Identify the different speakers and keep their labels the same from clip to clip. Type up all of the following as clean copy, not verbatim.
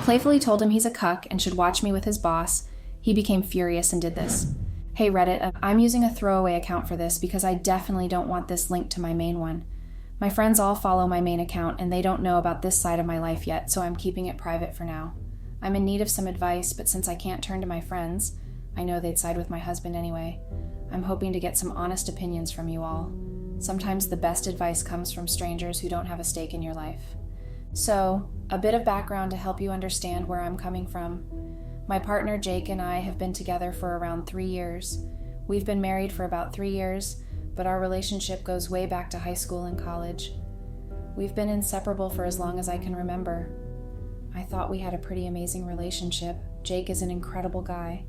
Speaker 1: playfully told him he's a cuck and should watch me with his boss, he became furious and did this. Hey Reddit, I'm using a throwaway account for this because I definitely don't want this linked to my main one. My friends all follow my main account and they don't know about this side of my life yet, so I'm keeping it private for now. I'm in need of some advice, but since I can't turn to my friends, I know they'd side with my husband anyway. I'm hoping to get some honest opinions from you all. Sometimes the best advice comes from strangers who don't have a stake in your life. So, a bit of background to help you understand where I'm coming from. My partner Jake and I have been together for around 3 years. We've been married for about 3 years, but our relationship goes way back to high school and college. We've been inseparable for as long as I can remember. I thought we had a pretty amazing relationship. Jake is an incredible guy.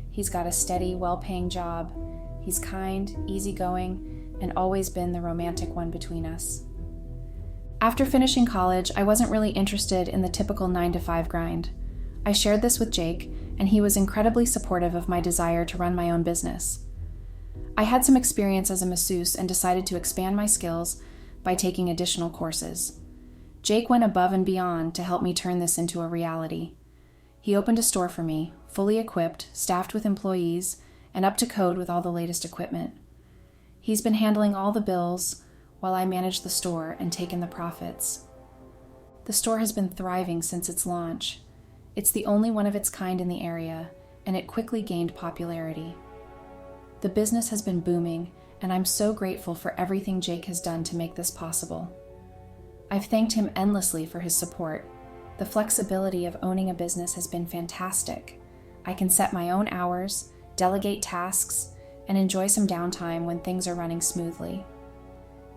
Speaker 1: He's got a steady, well-paying job. He's kind, easygoing, and always been the romantic one between us. After finishing college, I wasn't really interested in the typical 9-to-5 grind. I shared this with Jake, and he was incredibly supportive of my desire to run my own business. I had some experience as a masseuse and decided to expand my skills by taking additional courses. Jake went above and beyond to help me turn this into a reality. He opened a store for me, fully equipped, staffed with employees, and up to code with all the latest equipment. He's been handling all the bills while I manage the store and take in the profits. The store has been thriving since its launch. It's the only one of its kind in the area, and it quickly gained popularity. The business has been booming, and I'm so grateful for everything Jake has done to make this possible. I've thanked him endlessly for his support. The flexibility of owning a business has been fantastic. I can set my own hours, delegate tasks, and enjoy some downtime when things are running smoothly.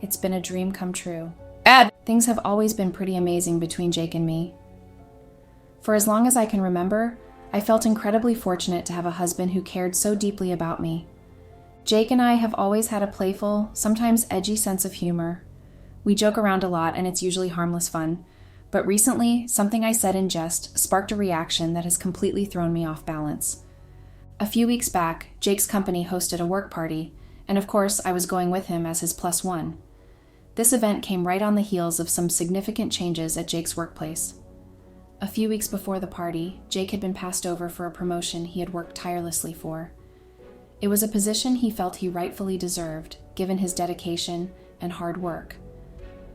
Speaker 1: It's been a dream come true. Things have always been pretty amazing between Jake and me. For as long as I can remember, I felt incredibly fortunate to have a husband who cared so deeply about me. Jake and I have always had a playful, sometimes edgy sense of humor. We joke around a lot and it's usually harmless fun, but recently, something I said in jest sparked a reaction that has completely thrown me off balance. A few weeks back, Jake's company hosted a work party, and of course I was going with him as his +1. This event came right on the heels of some significant changes at Jake's workplace. A few weeks before the party, Jake had been passed over for a promotion he had worked tirelessly for. It was a position he felt he rightfully deserved, given his dedication and hard work.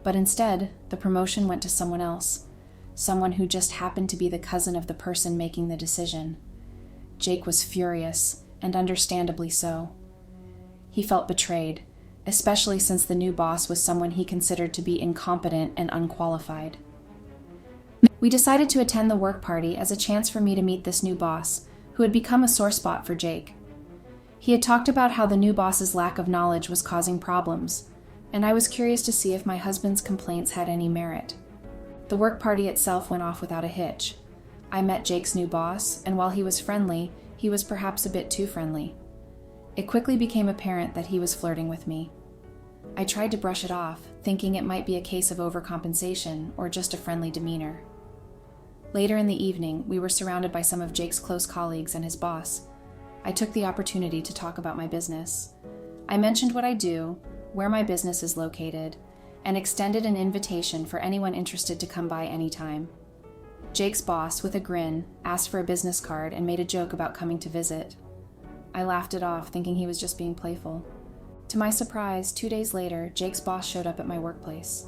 Speaker 1: But instead, the promotion went to someone else, someone who just happened to be the cousin of the person making the decision. Jake was furious, and understandably so. He felt betrayed, especially since the new boss was someone he considered to be incompetent and unqualified. We decided to attend the work party as a chance for me to meet this new boss, who had become a sore spot for Jake. He had talked about how the new boss's lack of knowledge was causing problems, and I was curious to see if my husband's complaints had any merit. The work party itself went off without a hitch. I met Jake's new boss, and while he was friendly, he was perhaps a bit too friendly. It quickly became apparent that he was flirting with me. I tried to brush it off, thinking it might be a case of overcompensation or just a friendly demeanor. Later in the evening, we were surrounded by some of Jake's close colleagues and his boss. I took the opportunity to talk about my business. I mentioned what I do, where my business is located, and extended an invitation for anyone interested to come by anytime. Jake's boss, with a grin, asked for a business card and made a joke about coming to visit. I laughed it off, thinking he was just being playful. To my surprise, 2 days later, Jake's boss showed up at my workplace.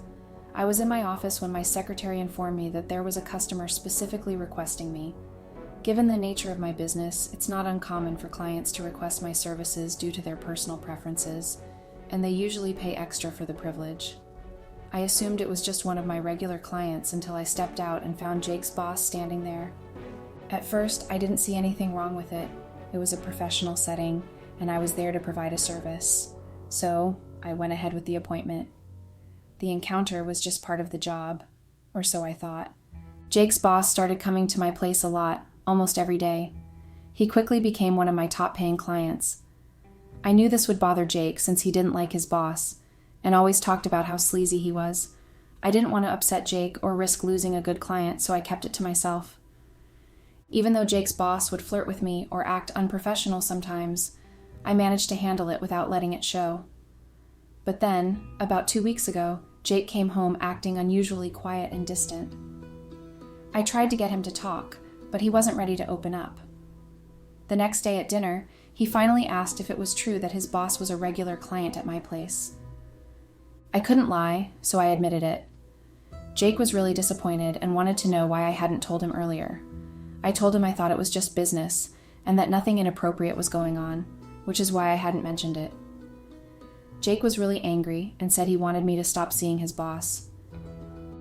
Speaker 1: I was in my office when my secretary informed me that there was a customer specifically requesting me. Given the nature of my business, it's not uncommon for clients to request my services due to their personal preferences, and they usually pay extra for the privilege. I assumed it was just one of my regular clients until I stepped out and found Jake's boss standing there. At first, I didn't see anything wrong with it. It was a professional setting, and I was there to provide a service. So, I went ahead with the appointment. The encounter was just part of the job, or so I thought. Jake's boss started coming to my place a lot, almost every day. He quickly became one of my top-paying clients. I knew this would bother Jake since he didn't like his boss, and always talked about how sleazy he was. I didn't want to upset Jake or risk losing a good client, so I kept it to myself. Even though Jake's boss would flirt with me or act unprofessional sometimes, I managed to handle it without letting it show. But then, about 2 weeks ago, Jake came home acting unusually quiet and distant. I tried to get him to talk, but he wasn't ready to open up. The next day at dinner, he finally asked if it was true that his boss was a regular client at my place. I couldn't lie, so I admitted it. Jake was really disappointed and wanted to know why I hadn't told him earlier. I told him I thought it was just business and that nothing inappropriate was going on, which is why I hadn't mentioned it. Jake was really angry and said he wanted me to stop seeing his boss.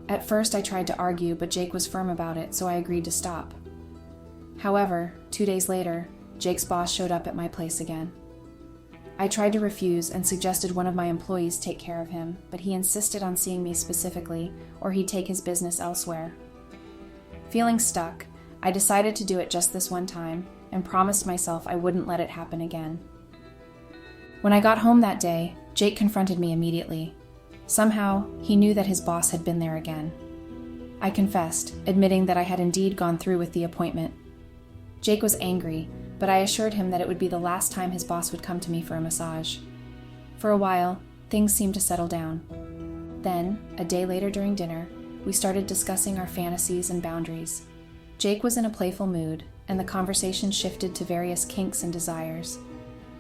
Speaker 1: At first, I tried to argue, but Jake was firm about it, so I agreed to stop. However, 2 days later, Jake's boss showed up at my place again. I tried to refuse and suggested one of my employees take care of him, but he insisted on seeing me specifically, or he'd take his business elsewhere. Feeling stuck, I decided to do it just this one time and promised myself I wouldn't let it happen again. When I got home that day, Jake confronted me immediately. Somehow, he knew that his boss had been there again. I confessed, admitting that I had indeed gone through with the appointment. Jake was angry, but I assured him that it would be the last time his boss would come to me for a massage. For a while, things seemed to settle down. Then, a day later during dinner, we started discussing our fantasies and boundaries. Jake was in a playful mood, and the conversation shifted to various kinks and desires.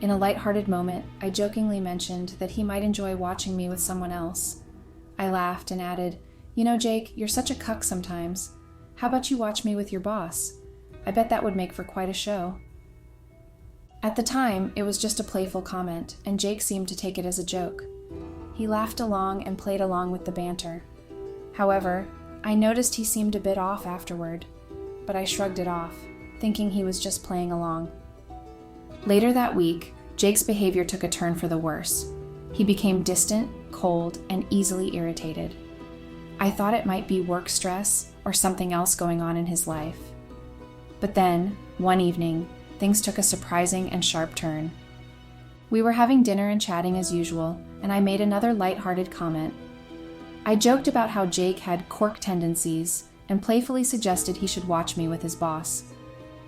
Speaker 1: In a lighthearted moment, I jokingly mentioned that he might enjoy watching me with someone else. I laughed and added, "You know, Jake, you're such a cuck sometimes. How about you watch me with your boss? I bet that would make for quite a show." At the time, it was just a playful comment, and Jake seemed to take it as a joke. He laughed along and played along with the banter. However, I noticed he seemed a bit off afterward, but I shrugged it off, thinking he was just playing along. Later that week, Jake's behavior took a turn for the worse. He became distant, cold, and easily irritated. I thought it might be work stress or something else going on in his life. But then, one evening, things took a surprising and sharp turn. We were having dinner and chatting as usual, and I made another lighthearted comment. I joked about how Jake had cork tendencies and playfully suggested he should watch me with his boss.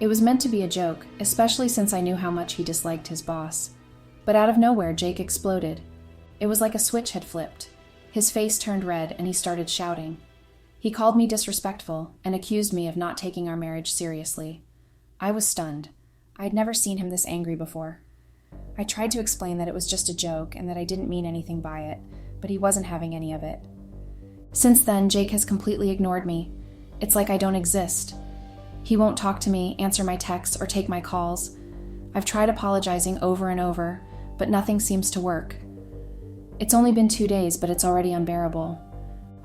Speaker 1: It was meant to be a joke, especially since I knew how much he disliked his boss. But out of nowhere, Jake exploded. It was like a switch had flipped. His face turned red and he started shouting. He called me disrespectful and accused me of not taking our marriage seriously. I was stunned. I'd never seen him this angry before. I tried to explain that it was just a joke and that I didn't mean anything by it, but he wasn't having any of it. Since then, Jake has completely ignored me. It's like I don't exist. He won't talk to me, answer my texts, or take my calls. I've tried apologizing over and over, but nothing seems to work. It's only been 2 days, but it's already unbearable.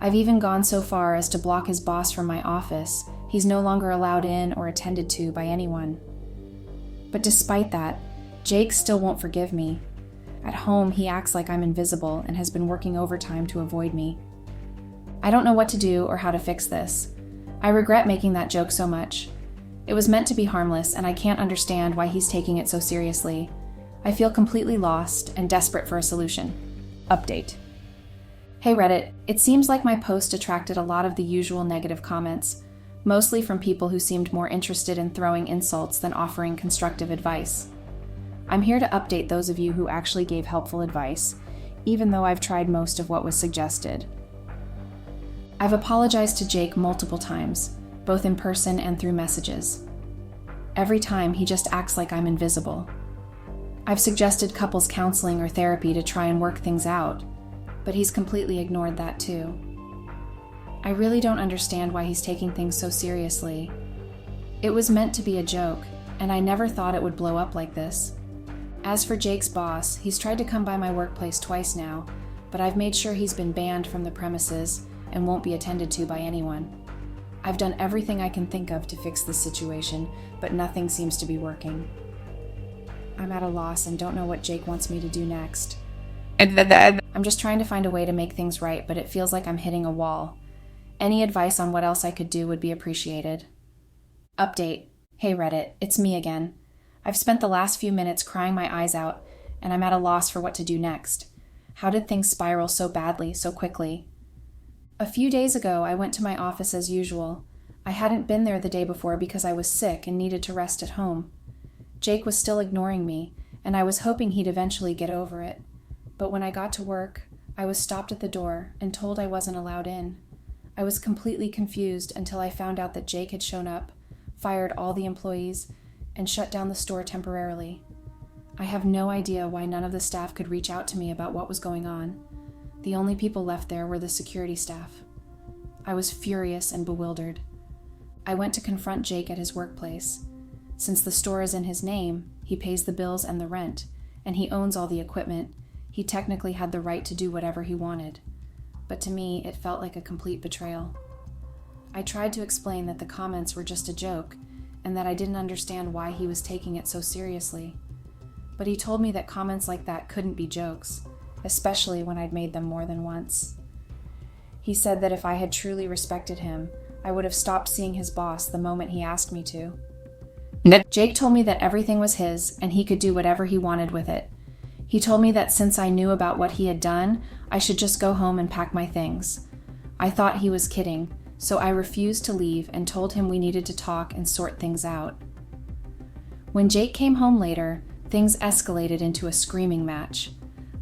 Speaker 1: I've even gone so far as to block his boss from my office. He's no longer allowed in or attended to by anyone. But despite that, Jake still won't forgive me. At home, he acts like I'm invisible and has been working overtime to avoid me. I don't know what to do or how to fix this. I regret making that joke so much. It was meant to be harmless, and I can't understand why he's taking it so seriously. I feel completely lost and desperate for a solution. Update. Hey Reddit, it seems like my post attracted a lot of the usual negative comments, mostly from people who seemed more interested in throwing insults than offering constructive advice. I'm here to update those of you who actually gave helpful advice, even though I've tried most of what was suggested. I've apologized to Jake multiple times, both in person and through messages. Every time, he just acts like I'm invisible. I've suggested couples counseling or therapy to try and work things out, but he's completely ignored that too. I really don't understand why he's taking things so seriously. It was meant to be a joke, and I never thought it would blow up like this. As for Jake's boss, he's tried to come by my workplace twice now, but I've made sure he's been banned from the premises and won't be attended to by anyone. I've done everything I can think of to fix this situation, but nothing seems to be working. I'm at a loss and don't know what Jake wants me to do next. I'm just trying to find a way to make things right, but it feels like I'm hitting a wall. Any advice on what else I could do would be appreciated. Update. Hey Reddit, it's me again. I've spent the last few minutes crying my eyes out, and I'm at a loss for what to do next. How did things spiral so badly, so quickly? A few days ago, I went to my office as usual. I hadn't been there the day before because I was sick and needed to rest at home. Jake was still ignoring me, and I was hoping he'd eventually get over it. But when I got to work, I was stopped at the door and told I wasn't allowed in. I was completely confused until I found out that Jake had shown up, fired all the employees, and shut down the store temporarily. I have no idea why none of the staff could reach out to me about what was going on. The only people left there were the security staff. I was furious and bewildered. I went to confront Jake at his workplace. Since the store is in his name, he pays the bills and the rent, and he owns all the equipment. He technically had the right to do whatever he wanted. But to me, it felt like a complete betrayal. I tried to explain that the comments were just a joke, and that I didn't understand why he was taking it so seriously. But he told me that comments like that couldn't be jokes, especially when I'd made them more than once. He said that if I had truly respected him, I would have stopped seeing his boss the moment he asked me to. Jake told me that everything was his and he could do whatever he wanted with it. He told me that since I knew about what he had done, I should just go home and pack my things. I thought he was kidding, so I refused to leave and told him we needed to talk and sort things out. When Jake came home later, things escalated into a screaming match.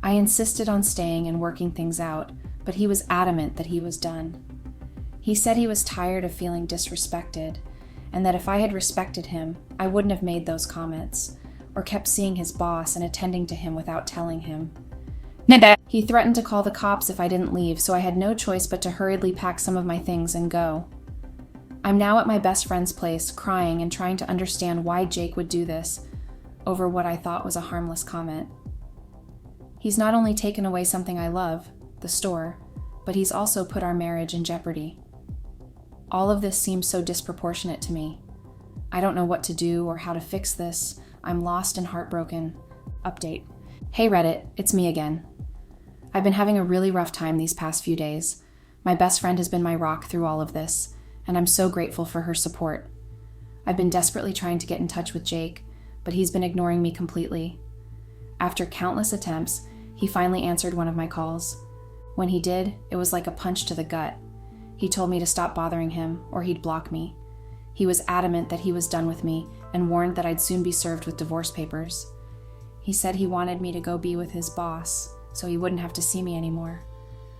Speaker 1: I insisted on staying and working things out, but he was adamant that he was done. He said he was tired of feeling disrespected, and that if I had respected him, I wouldn't have made those comments, or kept seeing his boss and attending to him without telling him. He threatened to call the cops if I didn't leave, so I had no choice but to hurriedly pack some of my things and go. I'm now at my best friend's place, crying and trying to understand why Jake would do this, over what I thought was a harmless comment. He's not only taken away something I love, the store, but he's also put our marriage in jeopardy. All of this seems so disproportionate to me. I don't know what to do or how to fix this. I'm lost and heartbroken. Update. Hey Reddit, it's me again. I've been having a really rough time these past few days. My best friend has been my rock through all of this, and I'm so grateful for her support. I've been desperately trying to get in touch with Jake, but he's been ignoring me completely. After countless attempts, he finally answered one of my calls. When he did, it was like a punch to the gut. He told me to stop bothering him, or he'd block me. He was adamant that he was done with me, and warned that I'd soon be served with divorce papers. He said he wanted me to go be with his boss, so he wouldn't have to see me anymore.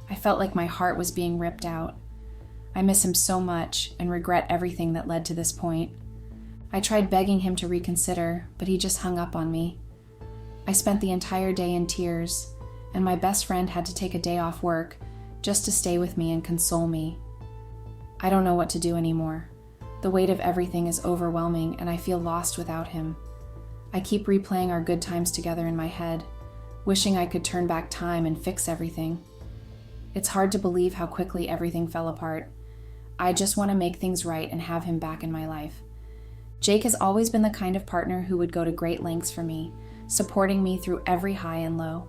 Speaker 1: I felt like my heart was being ripped out. I miss him so much, and regret everything that led to this point. I tried begging him to reconsider, but he just hung up on me. I spent the entire day in tears, and my best friend had to take a day off work just to stay with me and console me. I don't know what to do anymore. The weight of everything is overwhelming, and I feel lost without him. I keep replaying our good times together in my head, wishing I could turn back time and fix everything. It's hard to believe how quickly everything fell apart. I just want to make things right and have him back in my life. Jake has always been the kind of partner who would go to great lengths for me, supporting me through every high and low.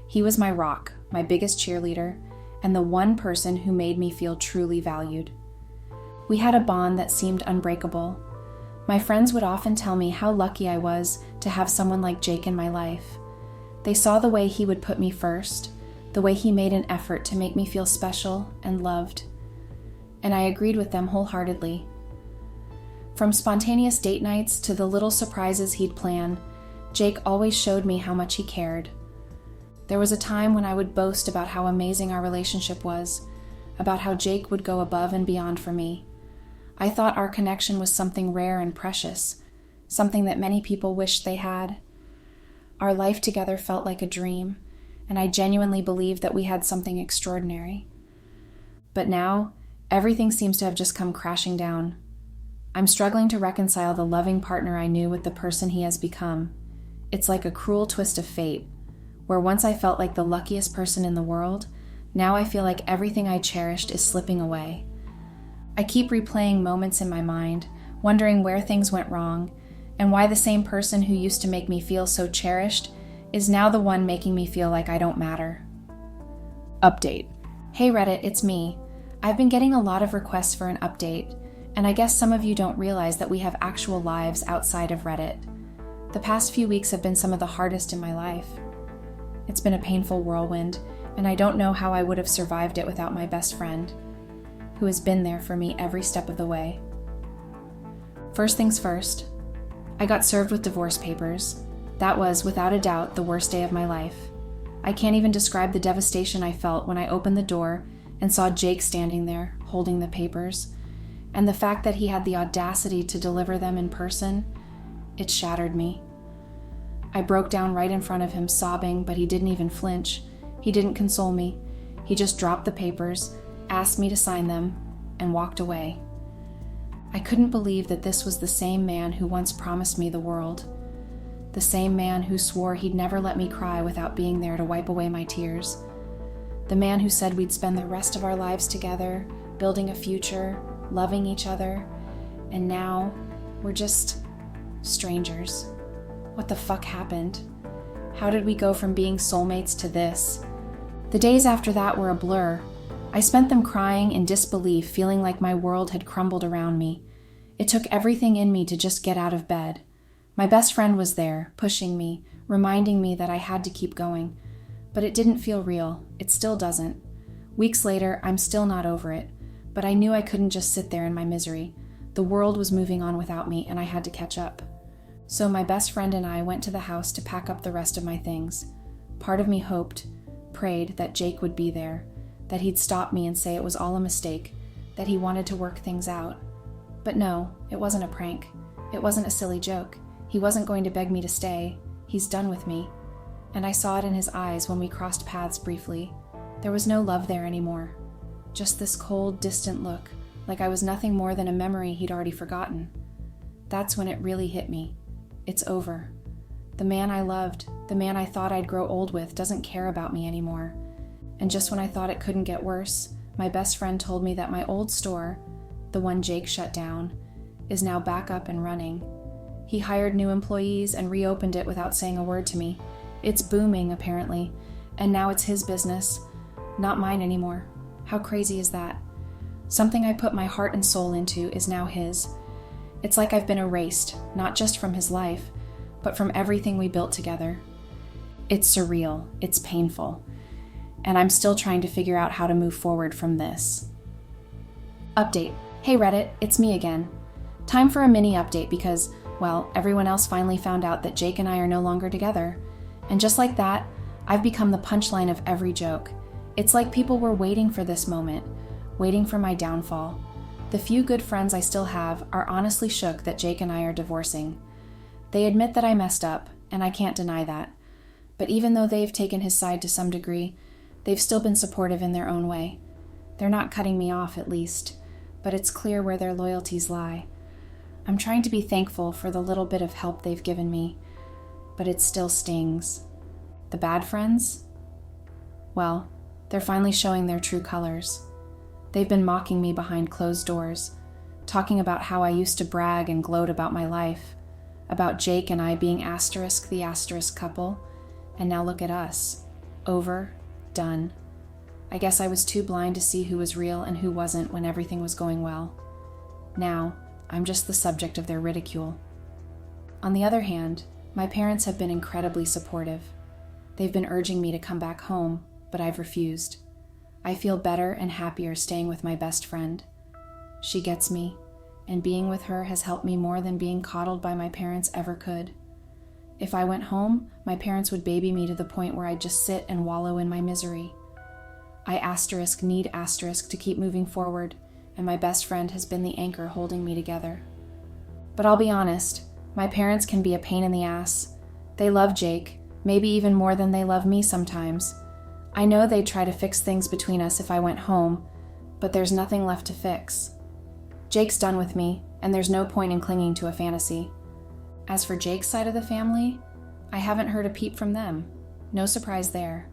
Speaker 1: He was my rock, my biggest cheerleader, and the one person who made me feel truly valued. We had a bond that seemed unbreakable. My friends would often tell me how lucky I was to have someone like Jake in my life. They saw the way he would put me first, the way he made an effort to make me feel special and loved. And I agreed with them wholeheartedly. From spontaneous date nights to the little surprises he'd plan, Jake always showed me how much he cared. There was a time when I would boast about how amazing our relationship was, about how Jake would go above and beyond for me. I thought our connection was something rare and precious, something that many people wished they had. Our life together felt like a dream, and I genuinely believed that we had something extraordinary. But now, everything seems to have just come crashing down. I'm struggling to reconcile the loving partner I knew with the person he has become. It's like a cruel twist of fate, where once I felt like the luckiest person in the world, now I feel like everything I cherished is slipping away. I keep replaying moments in my mind, wondering where things went wrong, and why the same person who used to make me feel so cherished is now the one making me feel like I don't matter. Update. Hey Reddit, it's me. I've been getting a lot of requests for an update, and I guess some of you don't realize that we have actual lives outside of Reddit. The past few weeks have been some of the hardest in my life. It's been a painful whirlwind, and I don't know how I would have survived it without my best friend, who has been there for me every step of the way. First things first, I got served with divorce papers. That was, without a doubt, the worst day of my life. I can't even describe the devastation I felt when I opened the door and saw Jake standing there, holding the papers. And the fact that he had the audacity to deliver them in person, it shattered me. I broke down right in front of him, sobbing, but he didn't even flinch. He didn't console me. He just dropped the papers, asked me to sign them, and walked away. I couldn't believe that this was the same man who once promised me the world. The same man who swore he'd never let me cry without being there to wipe away my tears. The man who said we'd spend the rest of our lives together, building a future, loving each other, and now we're just strangers. What the fuck happened? How did we go from being soulmates to this? The days after that were a blur. I spent them crying in disbelief, feeling like my world had crumbled around me. It took everything in me to just get out of bed. My best friend was there, pushing me, reminding me that I had to keep going. But it didn't feel real. It still doesn't. Weeks later, I'm still not over it. But I knew I couldn't just sit there in my misery. The world was moving on without me, and I had to catch up. So my best friend and I went to the house to pack up the rest of my things. Part of me hoped, prayed that Jake would be there, that he'd stop me and say it was all a mistake, that he wanted to work things out. But no, it wasn't a prank. It wasn't a silly joke. He wasn't going to beg me to stay. He's done with me. And I saw it in his eyes when we crossed paths briefly. There was no love there anymore. Just this cold, distant look, like I was nothing more than a memory he'd already forgotten. That's when it really hit me. It's over. The man I loved, the man I thought I'd grow old with, doesn't care about me anymore. And just when I thought it couldn't get worse, my best friend told me that my old store, the one Jake shut down, is now back up and running. He hired new employees and reopened it without saying a word to me. It's booming, apparently, and now it's his business, not mine anymore. How crazy is that? Something I put my heart and soul into is now his. It's like I've been erased, not just from his life, but from everything we built together. It's surreal, it's painful, and I'm still trying to figure out how to move forward from this. Update. Hey Reddit, it's me again. Time for a mini update because, well, everyone else finally found out that Jake and I are no longer together. And just like that, I've become the punchline of every joke. It's like people were waiting for this moment, waiting for my downfall. The few good friends I still have are honestly shook that Jake and I are divorcing. They admit that I messed up, and I can't deny that. But even though they've taken his side to some degree, they've still been supportive in their own way. They're not cutting me off, at least, but it's clear where their loyalties lie. I'm trying to be thankful for the little bit of help they've given me, but it still stings. The bad friends? Well, they're finally showing their true colors. They've been mocking me behind closed doors, talking about how I used to brag and gloat about my life, about Jake and I being the asterisk couple, and now look at us. Over, done. I guess I was too blind to see who was real and who wasn't when everything was going well. Now, I'm just the subject of their ridicule. On the other hand, my parents have been incredibly supportive. They've been urging me to come back home, but I've refused. I feel better and happier staying with my best friend. She gets me, and being with her has helped me more than being coddled by my parents ever could. If I went home, my parents would baby me to the point where I'd just sit and wallow in my misery. I need to keep moving forward, and my best friend has been the anchor holding me together. But I'll be honest, my parents can be a pain in the ass. They love Jake, maybe even more than they love me sometimes. I know they'd try to fix things between us if I went home, but there's nothing left to fix. Jake's done with me, and there's no point in clinging to a fantasy. As for Jake's side of the family, I haven't heard a peep from them. No surprise there.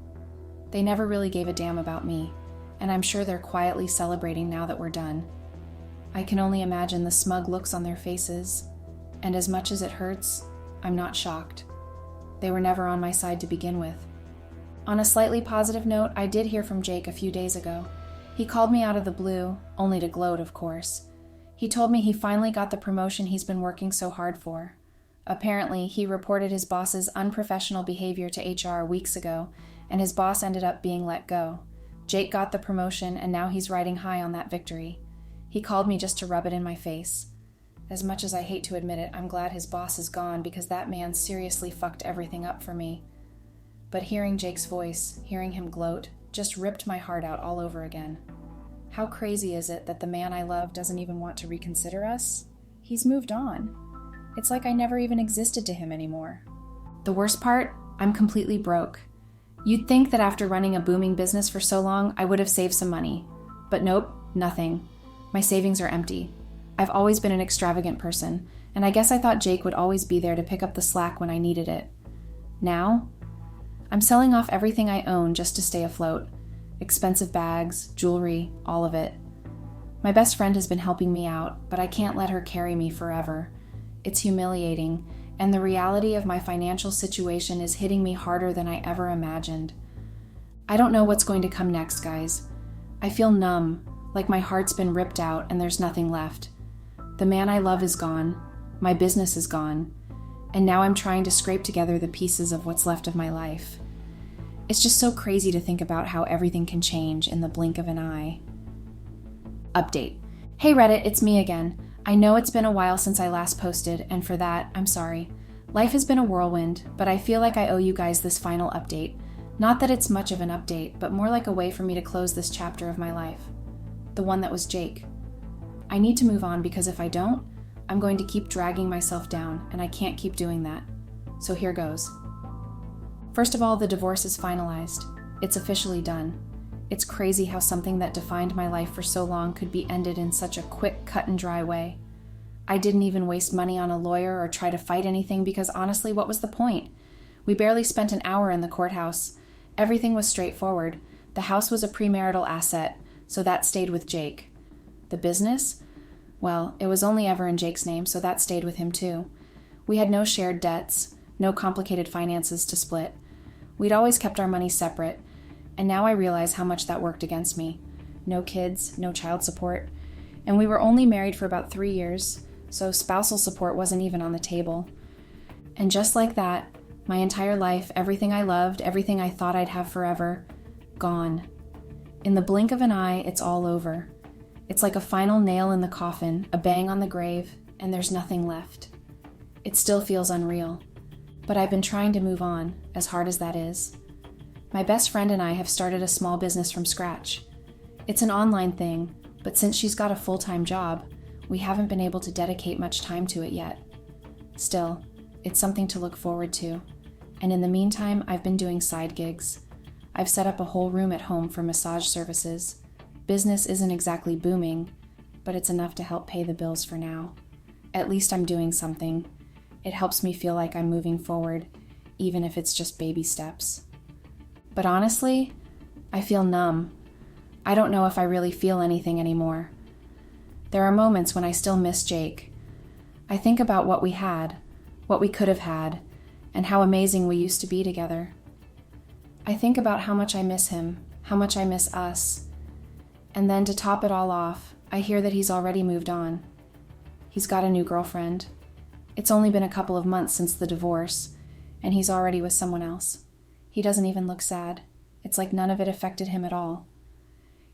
Speaker 1: They never really gave a damn about me, and I'm sure they're quietly celebrating now that we're done. I can only imagine the smug looks on their faces, and as much as it hurts, I'm not shocked. They were never on my side to begin with. On a slightly positive note, I did hear from Jake a few days ago. He called me out of the blue, only to gloat, of course. He told me he finally got the promotion he's been working so hard for. Apparently, he reported his boss's unprofessional behavior to HR weeks ago, and his boss ended up being let go. Jake got the promotion, and now he's riding high on that victory. He called me just to rub it in my face. As much as I hate to admit it, I'm glad his boss is gone because that man seriously fucked everything up for me. But hearing Jake's voice, hearing him gloat, just ripped my heart out all over again. How crazy is it that the man I love doesn't even want to reconsider us? He's moved on. It's like I never even existed to him anymore. The worst part, I'm completely broke. You'd think that after running a booming business for so long, I would have saved some money. But nope, nothing. My savings are empty. I've always been an extravagant person, and I guess I thought Jake would always be there to pick up the slack when I needed it. Now, I'm selling off everything I own just to stay afloat. Expensive bags, jewelry, all of it. My best friend has been helping me out, but I can't let her carry me forever. It's humiliating, and the reality of my financial situation is hitting me harder than I ever imagined. I don't know what's going to come next, guys. I feel numb, like my heart's been ripped out and there's nothing left. The man I love is gone, my business is gone, and now I'm trying to scrape together the pieces of what's left of my life. It's just so crazy to think about how everything can change in the blink of an eye. Update. Hey Reddit, it's me again. I know it's been a while since I last posted, and for that, I'm sorry. Life has been a whirlwind, but I feel like I owe you guys this final update. Not that it's much of an update, but more like a way for me to close this chapter of my life. The one that was Jake. I need to move on because if I don't, I'm going to keep dragging myself down, and I can't keep doing that. So here goes. First of all, the divorce is finalized. It's officially done. It's crazy how something that defined my life for so long could be ended in such a quick, cut and dry way. I didn't even waste money on a lawyer or try to fight anything because honestly, what was the point? We barely spent an hour in the courthouse. Everything was straightforward. The house was a premarital asset, so that stayed with Jake. The business? Well, it was only ever in Jake's name, so that stayed with him too. We had no shared debts, no complicated finances to split. We'd always kept our money separate, and now I realize how much that worked against me. No kids, no child support, and we were only married for about 3 years, so spousal support wasn't even on the table. And just like that, my entire life, everything I loved, everything I thought I'd have forever, gone. In the blink of an eye, it's all over. It's like a final nail in the coffin, a bang on the grave, and there's nothing left. It still feels unreal. But I've been trying to move on, as hard as that is. My best friend and I have started a small business from scratch. It's an online thing, but since she's got a full-time job, we haven't been able to dedicate much time to it yet. Still, it's something to look forward to. And in the meantime, I've been doing side gigs. I've set up a whole room at home for massage services. Business isn't exactly booming, but it's enough to help pay the bills for now. At least I'm doing something. It helps me feel like I'm moving forward, even if it's just baby steps. But honestly, I feel numb. I don't know if I really feel anything anymore. There are moments when I still miss Jake. I think about what we had, what we could have had, and how amazing we used to be together. I think about how much I miss him, how much I miss us. And then to top it all off, I hear that he's already moved on. He's got a new girlfriend. It's only been a couple of months since the divorce, and he's already with someone else. He doesn't even look sad. It's like none of it affected him at all.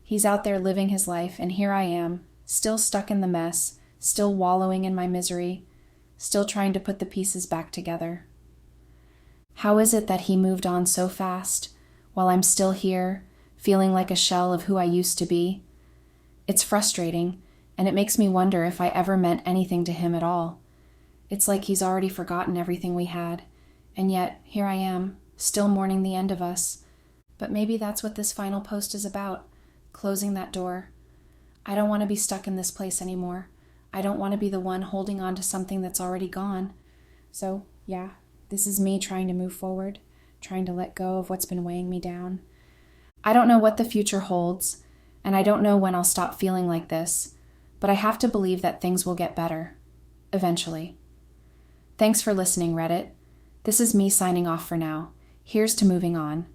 Speaker 1: He's out there living his life, and here I am, still stuck in the mess, still wallowing in my misery, still trying to put the pieces back together. How is it that he moved on so fast, while I'm still here, feeling like a shell of who I used to be? It's frustrating, and it makes me wonder if I ever meant anything to him at all. It's like he's already forgotten everything we had, and yet here I am, still mourning the end of us. But maybe that's what this final post is about, closing that door. I don't want to be stuck in this place anymore. I don't want to be the one holding on to something that's already gone. So, yeah, this is me trying to move forward, trying to let go of what's been weighing me down. I don't know what the future holds, and I don't know when I'll stop feeling like this, but I have to believe that things will get better, eventually. Thanks for listening, Reddit. This is me signing off for now. Here's to moving on.